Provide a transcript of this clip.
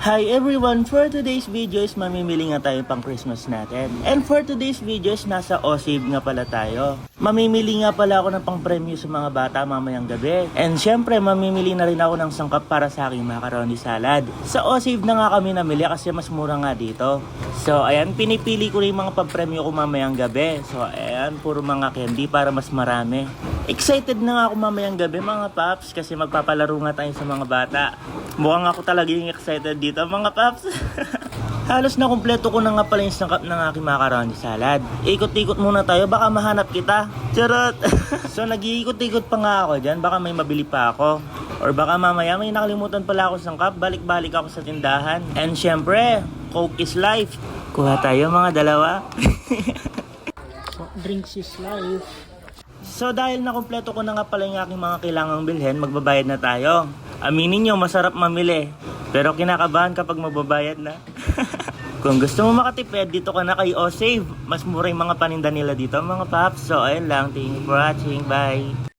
Hi everyone! For today's video is mamimili nga tayo pang Christmas natin. And for today's video is nasa OSAVE nga pala tayo. Mamimili nga pala ako ng pang premyo sa mga bata mamayang gabi. And syempre mamimili na rin ako ng sangkap para sa aking macaroni salad. Sa OSAVE na nga kami namili kasi mas mura nga dito. So ayan, pinipili ko rin yung mga pang premyo ko mamayang gabi. So ayan, puro mga candy para mas marami. Excited na nga ako mamayang gabi mga paps kasi magpapalaro nga tayo sa mga bata. Mukhang ako talaga yung excited dito mga paps. Halos na kumpleto ko na nga pala yung sangkap ng aking macaroni salad. Ikot-ikot muna tayo, baka mahanap kita. Charot! So nag-iikot-ikot pa nga ako dyan, baka may mabili pa ako. Or baka mamaya may nakalimutan pala ako sangkap, balik-balik ako sa tindahan. And syempre, Coke is life. Kuha tayo mga dalawa. So, drinks is life. So dahil nakumpleto ko na nga pala yung aking mga kailangang bilhin, magbabayad na tayo. Aminin nyo, masarap mamili. Pero kinakabahan kapag magbabayad na. Kung gusto mo makatipid, dito ka na kay OSAVE. Mas mura yung mga paninda nila dito mga paps. So ayun lang, thank you for watching. Bye!